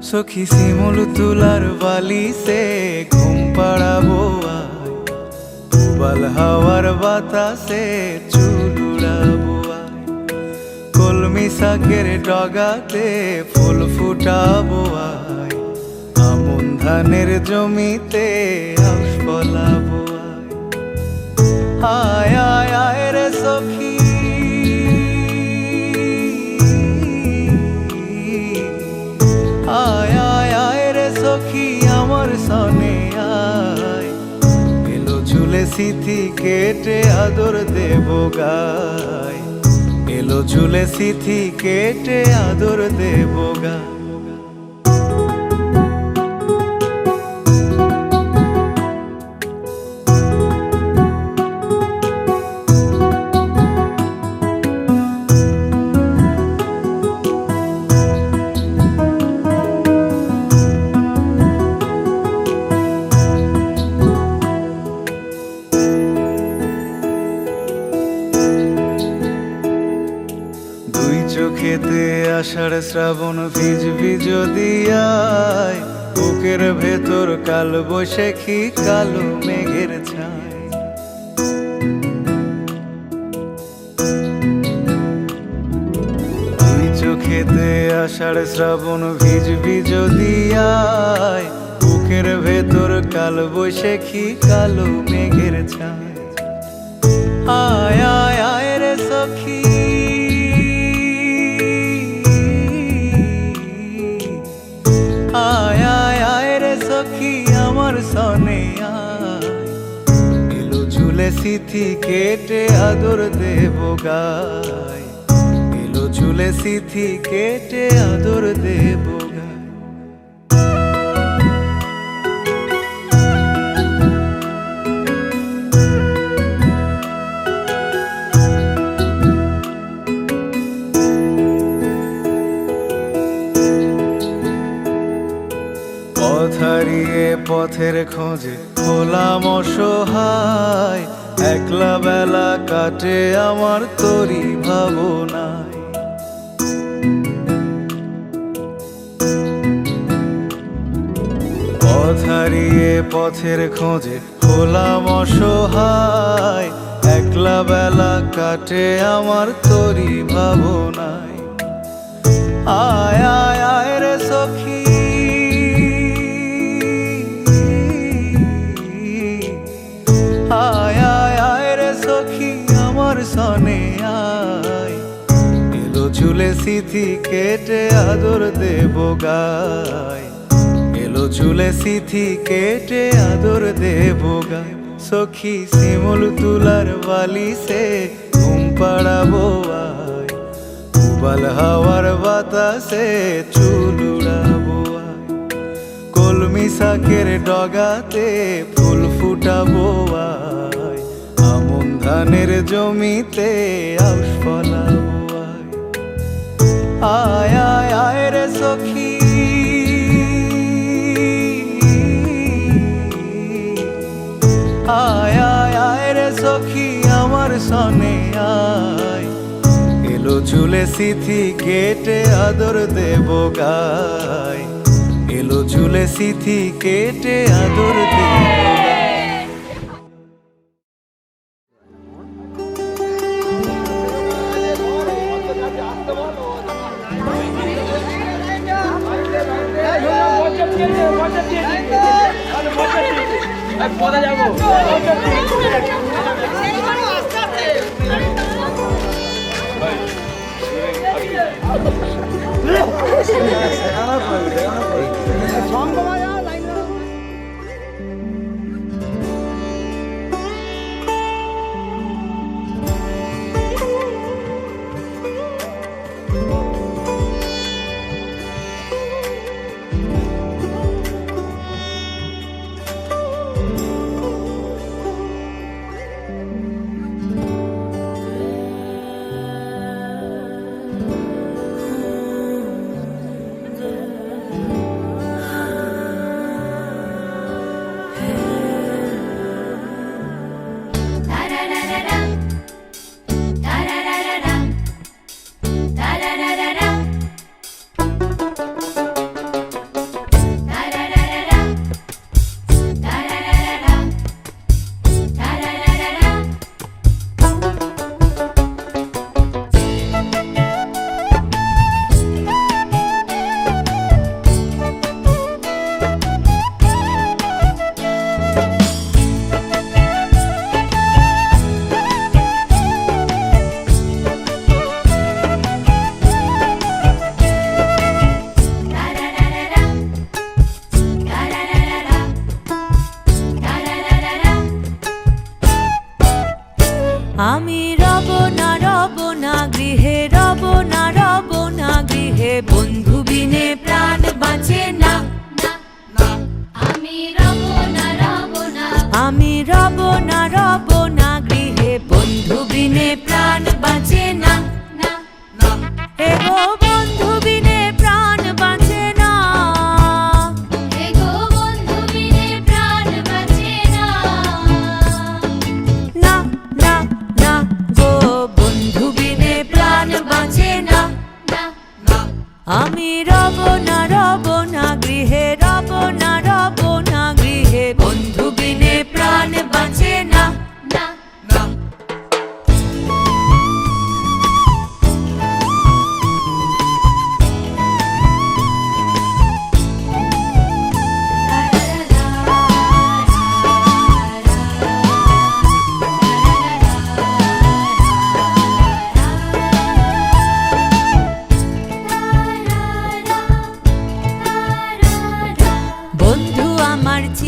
সখী শিমুল তুলার বালি সে ঘুম পাড়াবো আয়, উবাল হাওয়ার বাতাসে চুল উড়াবো আয়, কলমি শাকের ডগাতে ফুল ফুটাবো আয়, আমন ধানের জমিতে আউশ ফলাবো আয়। আয় আয় আয় রে সখী, আয় আয় আয় রে সখী আমার সনে আয়, এলো ঝুলে সিথি কেটে আদর দেব গায়, এলো ঝুলে সিথি কেটে আদর দেব গায়। চোখেতে আষাঢ় শ্রাবণ ভিজবি যদি আয়, বুকের ভেতর কাল বৈশাখী কালো মেঘের ছায়। দুই চোখেতে আষাঢ় শ্রাবণ ভিজবি যদি আয়, বুকের ভেতর কাল বৈশাখী কালো মেঘের ছায়। আয় আয় আয় রে সখী, আয় আয় আয় রে সখী আমার সনে আয়, এলো ঝুলে সিথি কেটে আদর দেব গায়, এলো ঝুলে সিথি কেটে আদর দেব গায়। পথ হারিয়ে পথের খোঁজে হলাম অসহায়, একলা বেলা কাটে আমার তোরই ভাবনায়। পথ হারিয়ে পথের খোঁজে হলাম অসহায়, একলা বেলা কাটে আমার তোরই ভাবনায়। আয় আয় আয় রে সখী, আয় আয় আয় রে সখী আমার সনে আয়, এলো ঝুলে সিথি কেটে আদর দেব গায়, এলো ঝুলে সিথি কেটে আদর দেব গায়। সখী শিমুল তুলার বালি সে ঘুম পাড়াবো আয়, উবাল হাওয়ার বাতাসে চুল উড়াবো আয়, কলমি শাকের ডগাতে ফুল ফুটাবো আয়, আমন ধানের জমিতে আউশ ফলাবো আয়। আয় আয় আয় রে সখী, আয় আয় আয় রে সখী আমার সনে আয়, এলো ঝুলে সিথি কেটে আদর দেব গায়, এলো ঝুলে সিথি কেটে আদর দেব গায়।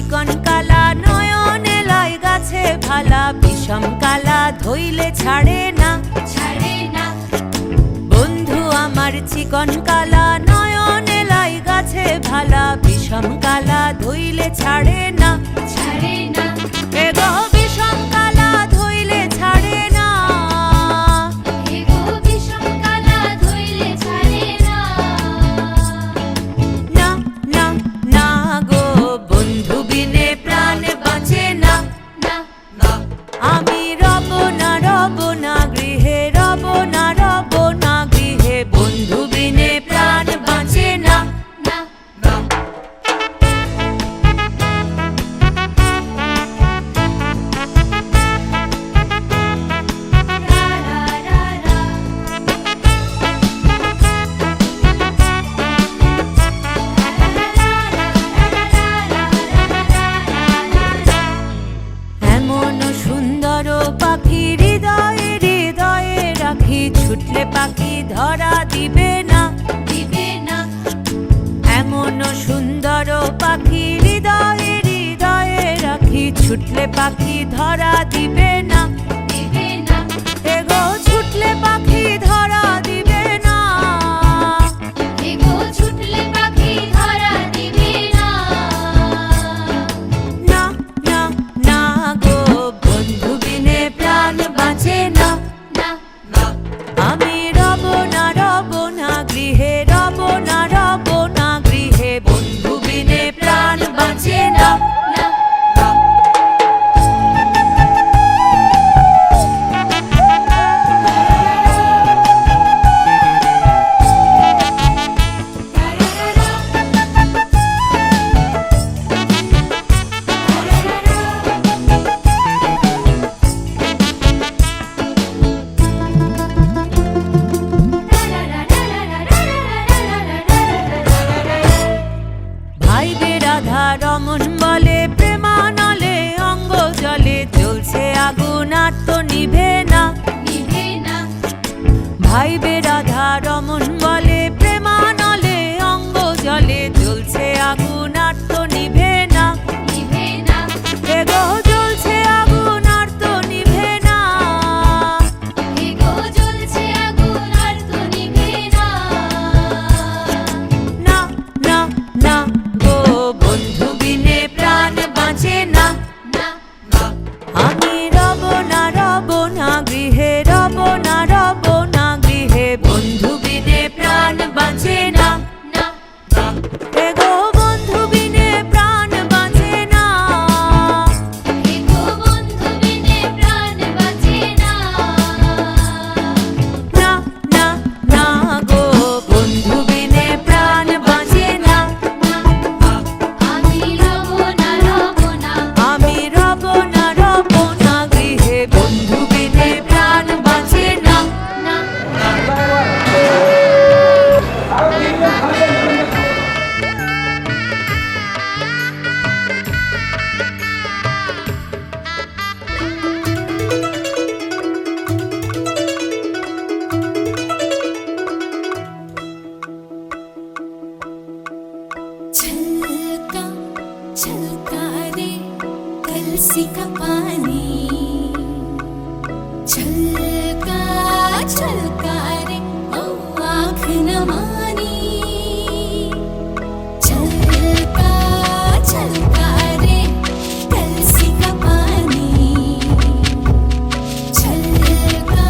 চিকন কালা, নয়নে লাই গাছে ভালা, বিষম কালা ধইলে ছাড়ে না, ছাড়ে না। বন্ধু আমার চিকন কালা, নয়নে লাই গাছে ভালা, বিষম কালা ধইলে ছাড়ে না, ছাড়ে না। এগো বিষম কালা ধইলে ছাড়ে না, এগো বিষম কালা ধইলে ছাড়ে না। না না না গো বন্ধু বিনে প্রাণ বাঁচে না, না আমি রব না গৃহে, রব না গৃহে, বন্ধু বিনে প্রাণ বাঁচে না। না। রা রা রা রা। এমন সুন্দর পাখি হৃদয়ে হৃদয়ে রাখি, ছুটলে পাখি ধরা দিবে না, দিবে না। এমন সুন্দর পাখি হৃদয়ে হৃদয়ে রাখি, ছুটলে পাখি ধরা দিবে না, দিবে না। এগো ছুটলে পাখি ধরা দিবে না, এগো ছুটলে পাখি ধরা দিবে না। না না না গো বন্ধু বিনে প্রাণ বাঁচে না, না আমি রব না গৃহে, রব না গৃহে, বন্ধু বিনে প্রাণ বাঁচে না। না। ভাই বেরাধা রমন বলে প্রেমানলে অঙ্গ জলে, জ্বলছে আগুন আর তো নিভে না, নিভে না। ভাই বেরাধা রমন বলে প্রেমানলে অঙ্গ জলে, জ্বলছে আগুন আর তো নিভে না, নিভে না। এগো জ্বলছে আগুন আর তো নিভে না, এগো জ্বলছে আগুন আর তো নিভে না। না না না গো বন্ধু বিনে প্রাণ বাঁচে না, না আমি রব না গৃহে, রব না গৃহে, বন্ধু বিনে প্রাণ বাঁচে না, না এগো বন্ধু বিনে প্রাণ বাঁচে না, এগো বন্ধু বিনে প্রাণ বাঁচে না। না না না গো বন্ধু বিনে প্রাণ বাঁচে না, আমি রব না আমি রব না গৃহে, বন্ধু বিনে প্রাণ বাঁচে না। না। छलका छलका रे कलसी का पानी, छलका छलका रे ओ आँख न मानी, छलका छलका रे कलसी का पानी, छलका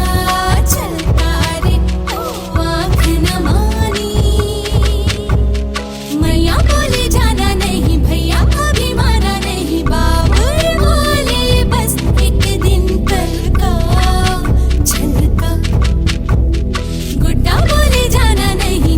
छलका रे ओ आँख न मानी। मैया बोले जाना नहीं, भैया अभी माना नहीं, बाबुल बोले बस एक दिन कल का छलका, गुड्डा बोले जाना नहीं,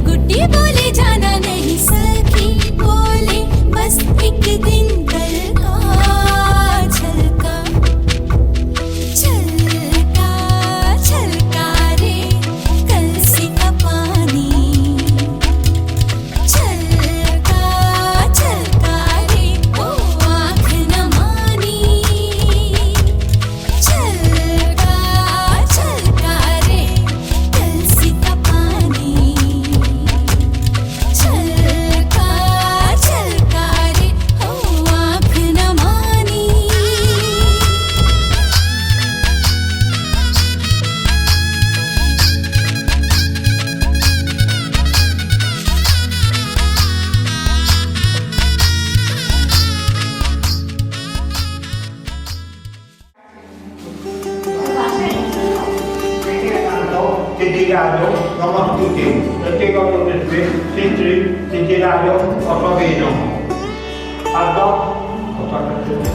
নারায়ণায় অসবে নমঃ। আর দাও কথাটা শুনে।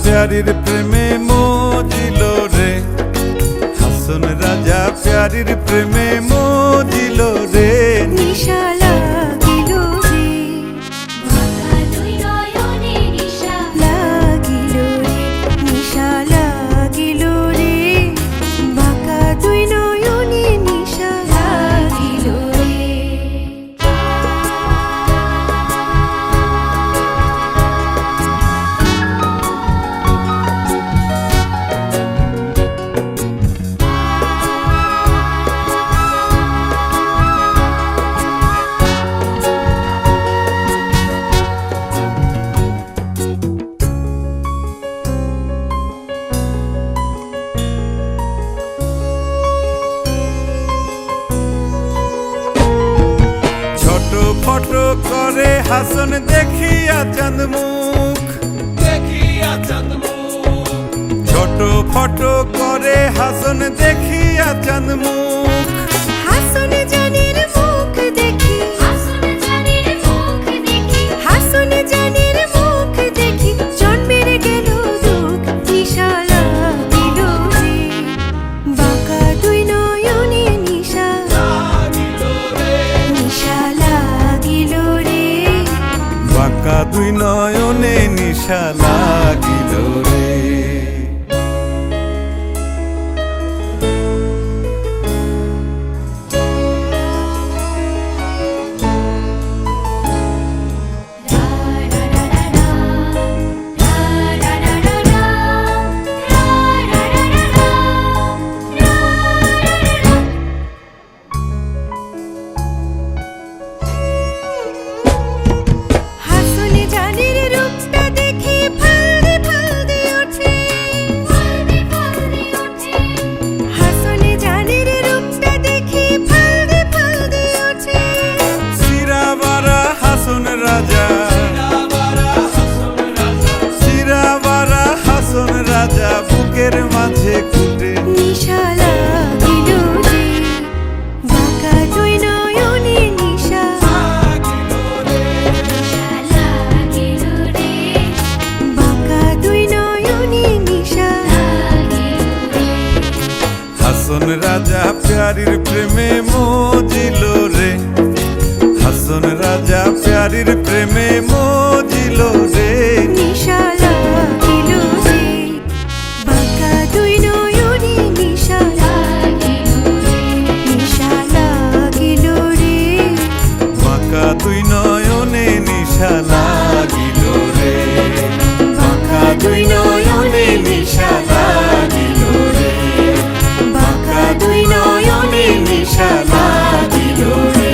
প্যারির প্রেমে মজিল রে, হাসন রাজা প্যারির প্রেমে মজিল রে। নিশা লাগিল রে, বাঁকা দুই নয়নে নিশা লাগিল রে, নিশা লাগিল রে, বাঁকা দুই নয়নে নিশা লাগিল রে। ফট করে হাসন দেখিয়া চাঁদ মুখ, ছোট ফট করে হাসন দেখিয়া চাঁদ মুখ। হাসন জানের মুখ দেখি, হাসন জানের মুখ দেখি হাসন জানের মুখ দেখি, জন্মের গেল দুঃখ। নিশা লাগিল রে, বাঁকা দুই নয়নে নিশা, নিশা লাগিল রে, বাঁকা দুই নয়নে নিশা লাগিল রে। হাসন জানের রূপটা দেখি ফালদি ফালদি ওঠে, ফালদি ফালদি ওঠে হাসন জানের রূপটা দেখি ফালদি ফালদি ওঠে। সিরাবারা হাসন রাজা, সিরাবারা হাসন রাজা বুকের মাঝে কুটে। নিশা লাগিল রে, বাঁকা দুই নয়নে নিশা, নিশা লাগিল রে বাঁকা দুই নয়নে নিশা লাগিল রে হাসন রাজা প্যারির প্রেমে মজিল রে, হাসন রাজা প্যারির প্রেমে মজিল রে। নিশা লাগিল রে, বাঁকা দুই নয়নে নিশা, লাগিল রে নিশা লাগিল রে, বাঁকা দুই নয়নে নিশা লাগিল রে, বাঁকা দুই নয়নে নিশা লাগিল রে, বাঁকা দুই নয়নে নিশা লাগিল রে।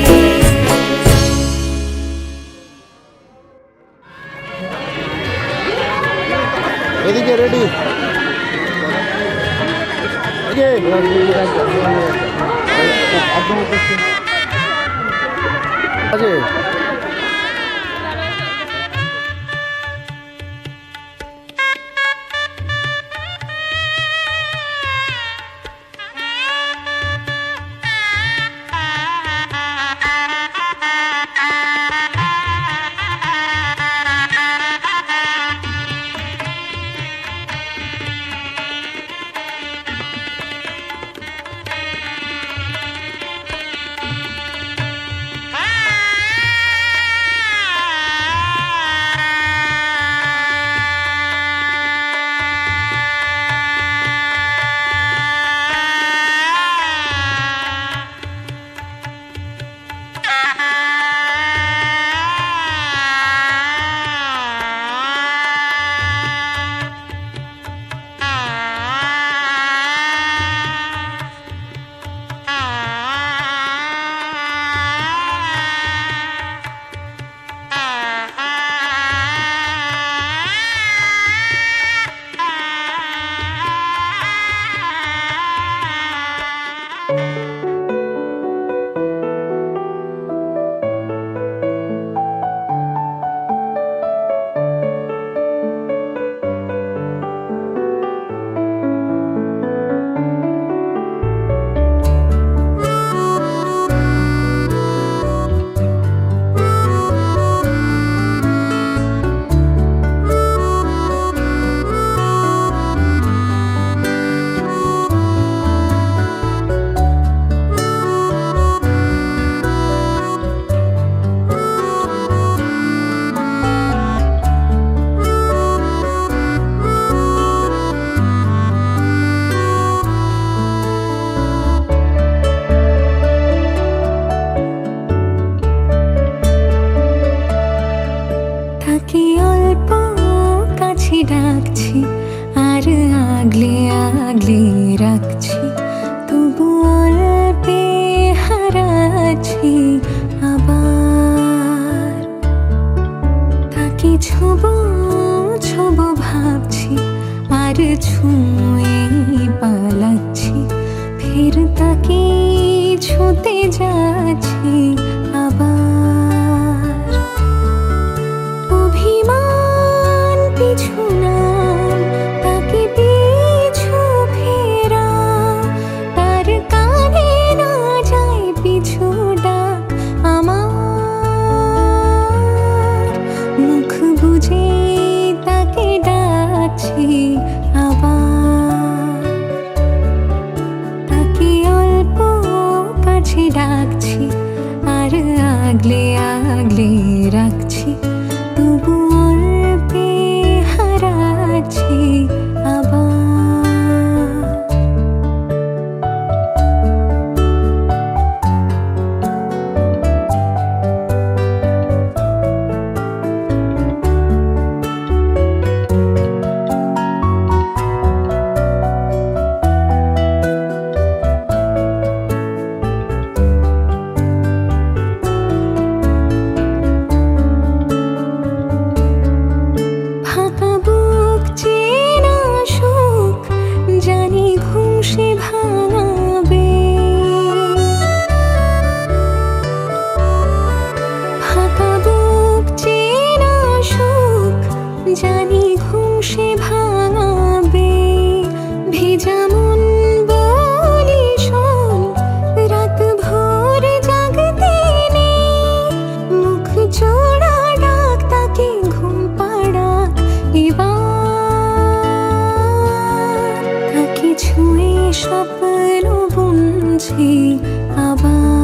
ডাকছি আবার, তাকে ছোবো ছোবো ভাবছি আর ছুঁয়ে পালাচ্ছি, ফের তাকে ছুঁতে যাচ্ছি আবার। অভিমান পিছু নাম, তাকে পিছু ফেরা, তার কানে না যায় পিছু ডাক আমার। মুখ বুজে তাকে ডাকছি আবার, তাকে অল্প কাছে ডাকছি আর আগলে আগলে রাখছি, তবু অল্পে হারাচ্ছি আবার। ফাঁকা বুক চেনা সুখ জানি ঘুম সে ভাঙাবে, ফাঁকা বুক চেনা সুখ জানি ঘুম সে ভাঙাবে। ভেজা মন বলি শোন, রাত ভোর জাগতে নেই, মুখ জোড়া ডাক তাকে ঘুম পাড়াক এবার। তাকে ছুঁয়ে স্বপ্ন বুনছি আবার।